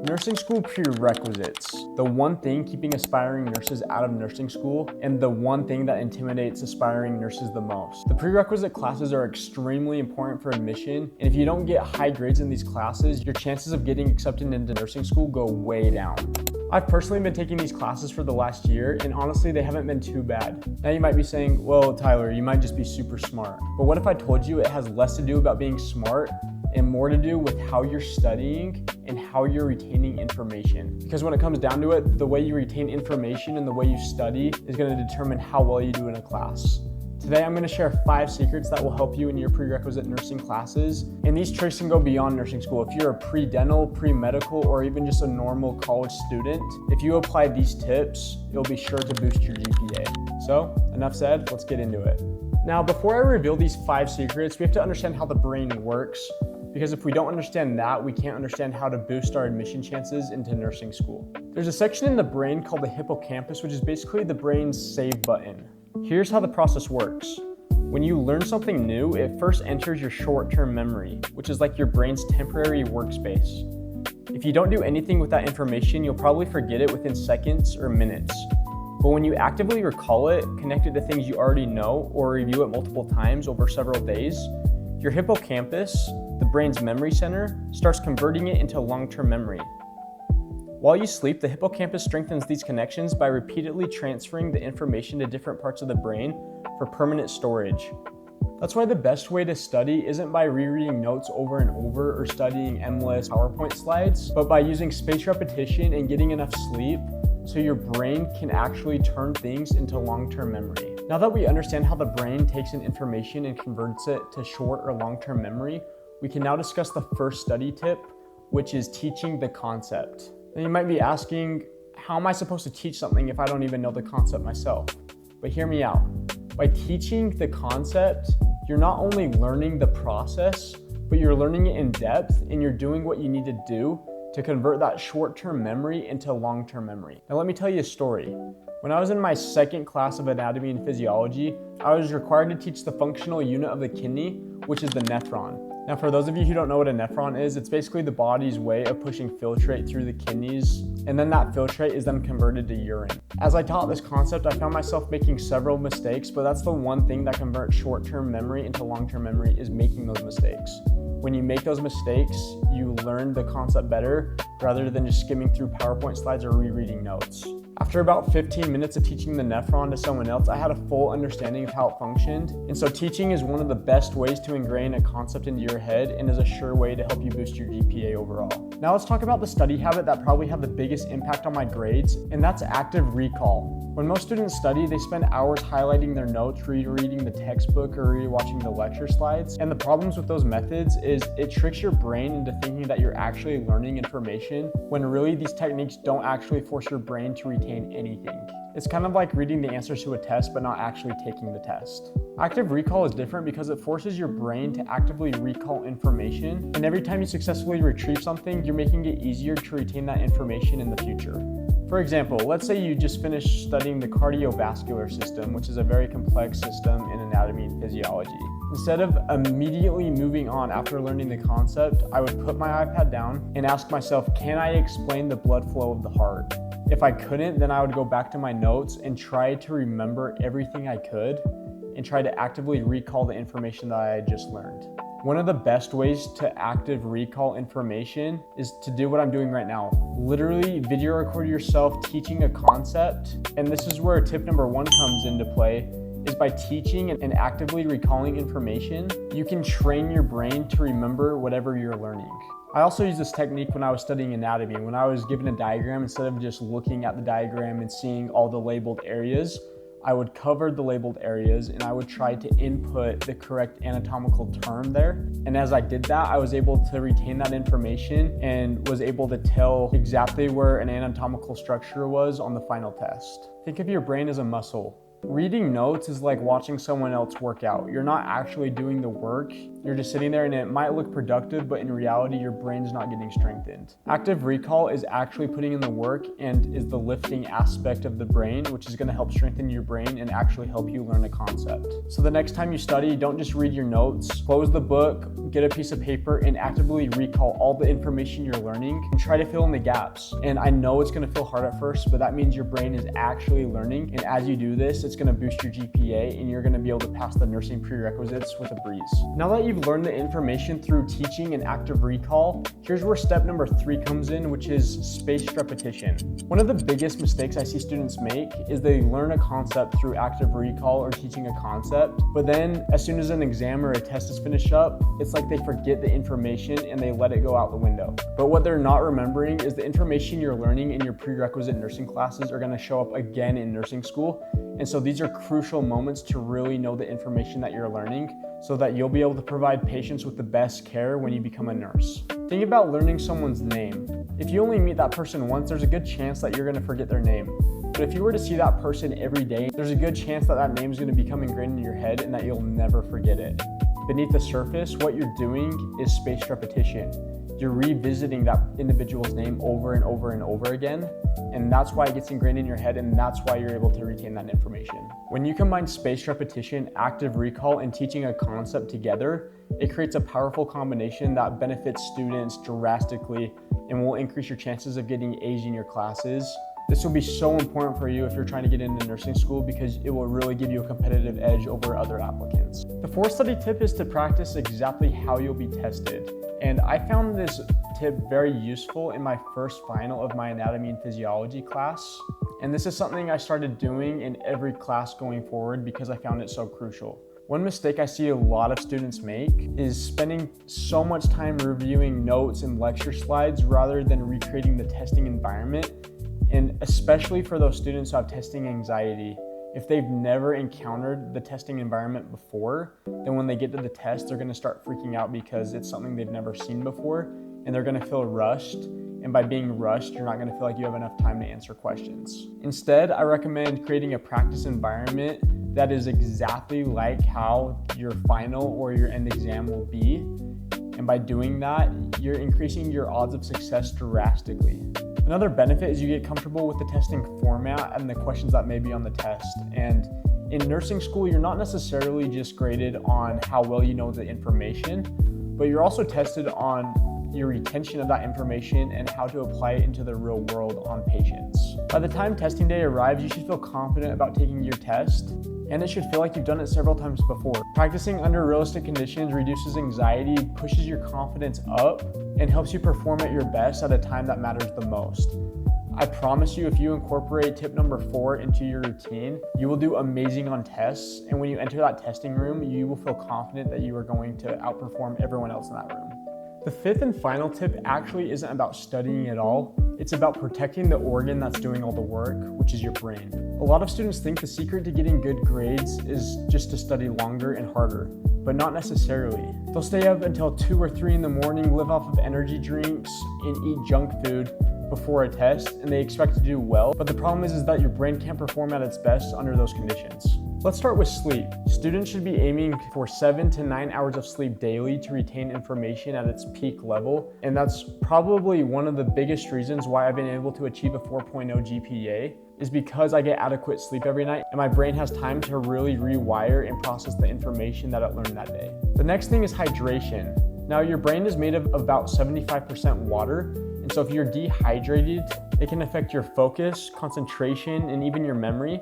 Nursing school prerequisites. The one thing keeping aspiring nurses out of nursing school, and the one thing that intimidates aspiring nurses the most. The prerequisite classes are extremely important for admission, and if you don't get high grades in these classes, your chances of getting accepted into nursing school go way down. I've personally been taking these classes for the last year, and honestly, they haven't been too bad. Now you might be saying, well, Tyler, you might just be super smart. But what if I told you it has less to do about being smart and more to do with how you're studying and how you're retaining information? Because when it comes down to it, the way you retain information and the way you study is going to determine how well you do in a class. Today, I'm going to share 5 secrets that will help you in your prerequisite nursing classes. And these tricks can go beyond nursing school. If you're a pre-dental, pre-medical, or even just a normal college student, if you apply these tips, you'll be sure to boost your GPA. So, enough said, let's get into it. Now, before I reveal these 5 secrets, we have to understand how the brain works. Because if we don't understand that, we can't understand how to boost our admission chances into nursing school. There's a section in the brain called the hippocampus, which is basically the brain's save button. Here's how the process works. When you learn something new, it first enters your short-term memory, which is like your brain's temporary workspace. If you don't do anything with that information, you'll probably forget it within seconds or minutes. But when you actively recall it, connect it to things you already know, or review it multiple times over several days, your hippocampus, the brain's memory center, starts converting it into long-term memory. While you sleep, the hippocampus strengthens these connections by repeatedly transferring the information to different parts of the brain for permanent storage. That's why the best way to study isn't by rereading notes over and over or studying endless PowerPoint slides, but by using spaced repetition and getting enough sleep so your brain can actually turn things into long-term memory. Now that we understand how the brain takes in information and converts it to short or long-term memory, we can now discuss the first study tip, which is teaching the concept. Now you might be asking, how am I supposed to teach something if I don't even know the concept myself? But hear me out. By teaching the concept, you're not only learning the process, but you're learning it in depth and you're doing what you need to do to convert that short-term memory into long-term memory. Now let me tell you a story. When I was in my second class of anatomy and physiology, I was required to teach the functional unit of the kidney, which is the nephron. Now, for those of you who don't know what a nephron is, it's basically the body's way of pushing filtrate through the kidneys, and then that filtrate is then converted to urine. As I taught this concept, I found myself making several mistakes, but that's the one thing that converts short-term memory into long-term memory is making those mistakes. When you make those mistakes, you learn the concept better rather than just skimming through PowerPoint slides or rereading notes. After about 15 minutes of teaching the nephron to someone else, I had a full understanding of how it functioned. And so teaching is one of the best ways to ingrain a concept into your head and is a sure way to help you boost your GPA overall. Now let's talk about the study habit that probably had the biggest impact on my grades, and that's active recall. When most students study, they spend hours highlighting their notes, rereading the textbook, or rewatching the lecture slides. And the problems with those methods is it tricks your brain into thinking that you're actually learning information, when really these techniques don't actually force your brain to retain anything. It's kind of like reading the answers to a test but not actually taking the test. Active recall is different because it forces your brain to actively recall information, and every time you successfully retrieve something, you're making it easier to retain that information in the future. For example, let's say you just finished studying the cardiovascular system, which is a very complex system in anatomy and physiology. Instead of immediately moving on after learning the concept, I would put my iPad down and ask myself, can I explain the blood flow of the heart? If I couldn't, then I would go back to my notes and try to remember everything I could and try to actively recall the information that I had just learned. One of the best ways to active recall information is to do what I'm doing right now. Literally video record yourself teaching a concept. And this is where tip number 1 comes into play, is by teaching and actively recalling information, you can train your brain to remember whatever you're learning. I also use this technique when I was studying anatomy. When I was given a diagram, instead of just looking at the diagram and seeing all the labeled areas, I would cover the labeled areas and I would try to input the correct anatomical term there. And as I did that, I was able to retain that information and was able to tell exactly where an anatomical structure was on the final test. Think of your brain as a muscle. Reading notes is like watching someone else work out. You're not actually doing the work, You're just sitting there and it might look productive, but in reality, your brain's not getting strengthened. Active recall is actually putting in the work and is the lifting aspect of the brain, which is going to help strengthen your brain and actually help you learn a concept. So the next time you study, don't just read your notes, close the book, get a piece of paper and actively recall all the information you're learning and try to fill in the gaps. And I know it's going to feel hard at first, but that means your brain is actually learning. And as you do this, it's going to boost your GPA and you're going to be able to pass the nursing prerequisites with a breeze. Now that you've learned the information through teaching and active recall, here's where step number 3 comes in, which is spaced repetition. One of the biggest mistakes I see students make is they learn a concept through active recall or teaching a concept, but then as soon as an exam or a test is finished up, it's like they forget the information and they let it go out the window. But what they're not remembering is the information you're learning in your prerequisite nursing classes are going to show up again in nursing school. And so these are crucial moments to really know the information that you're learning so that you'll be able to provide patients with the best care when you become a nurse. Think about learning someone's name. If you only meet that person once, there's a good chance that you're going to forget their name. But if you were to see that person every day, there's a good chance that that name is going to become ingrained in your head and that you'll never forget it. Beneath the surface, what you're doing is spaced repetition. You're revisiting that individual's name over and over and over again, and that's why it gets ingrained in your head, and that's why you're able to retain that information. When you combine spaced repetition, active recall, and teaching a concept together, it creates a powerful combination that benefits students drastically and will increase your chances of getting A's in your classes. This will be so important for you if you're trying to get into nursing school because it will really give you a competitive edge over other applicants. The fourth study tip is to practice exactly how you'll be tested. And I found this tip very useful in my first final of my anatomy and physiology class. And this is something I started doing in every class going forward because I found it so crucial. One mistake I see a lot of students make is spending so much time reviewing notes and lecture slides rather than recreating the testing environment. And especially for those students who have testing anxiety, if they've never encountered the testing environment before, then when they get to the test, they're gonna start freaking out because it's something they've never seen before, and they're gonna feel rushed. And by being rushed, you're not gonna feel like you have enough time to answer questions. Instead, I recommend creating a practice environment that is exactly like how your final or your end exam will be. And by doing that, you're increasing your odds of success drastically. Another benefit is you get comfortable with the testing format and the questions that may be on the test. And in nursing school, you're not necessarily just graded on how well you know the information, but you're also tested on your retention of that information and how to apply it into the real world on patients. By the time testing day arrives, you should feel confident about taking your test, and it should feel like you've done it several times before. Practicing under realistic conditions reduces anxiety, pushes your confidence up, and helps you perform at your best at a time that matters the most. I promise you, if you incorporate tip number 4 into your routine, you will do amazing on tests, and when you enter that testing room, you will feel confident that you are going to outperform everyone else in that room. The fifth and final tip actually isn't about studying at all. It's about protecting the organ that's doing all the work, which is your brain. A lot of students think the secret to getting good grades is just to study longer and harder, but not necessarily. They'll stay up until 2 or 3 in the morning, live off of energy drinks, and eat junk food before a test, and they expect to do well. But the problem is that your brain can't perform at its best under those conditions. Let's start with sleep. Students should be aiming for 7 to 9 hours of sleep daily to retain information at its peak level. And that's probably one of the biggest reasons why I've been able to achieve a 4.0 GPA is because I get adequate sleep every night and my brain has time to really rewire and process the information that it learned that day. The next thing is hydration. Now, your brain is made of about 75% water. And so if you're dehydrated, it can affect your focus, concentration, and even your memory.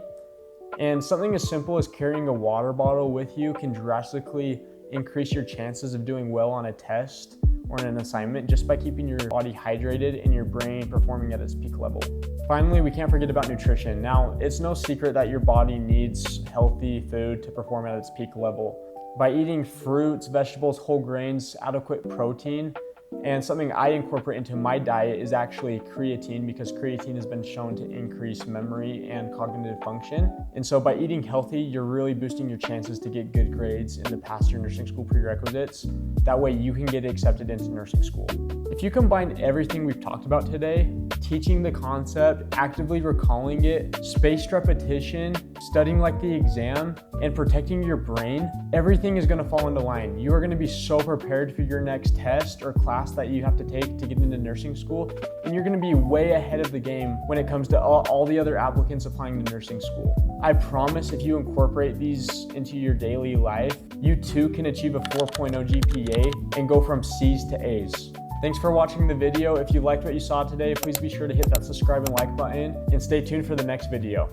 And something as simple as carrying a water bottle with you can drastically increase your chances of doing well on a test or in an assignment just by keeping your body hydrated and your brain performing at its peak level. Finally, we can't forget about nutrition. Now, it's no secret that your body needs healthy food to perform at its peak level. By eating fruits, vegetables, whole grains, adequate protein, and something I incorporate into my diet is actually creatine, because creatine has been shown to increase memory and cognitive function. And so by eating healthy, you're really boosting your chances to get good grades and to pass your nursing school prerequisites. That way you can get accepted into nursing school. If you combine everything we've talked about today, teaching the concept, actively recalling it, spaced repetition, studying like the exam, and protecting your brain, everything is going to fall into line. You are going to be so prepared for your next test or class that you have to take to get into nursing school, and you're going to be way ahead of the game when it comes to all the other applicants applying to nursing school. I promise if you incorporate these into your daily life, you too can achieve a 4.0 GPA and go from C's to A's. Thanks for watching the video. If you liked what you saw today, please be sure to hit that subscribe and like button and stay tuned for the next video.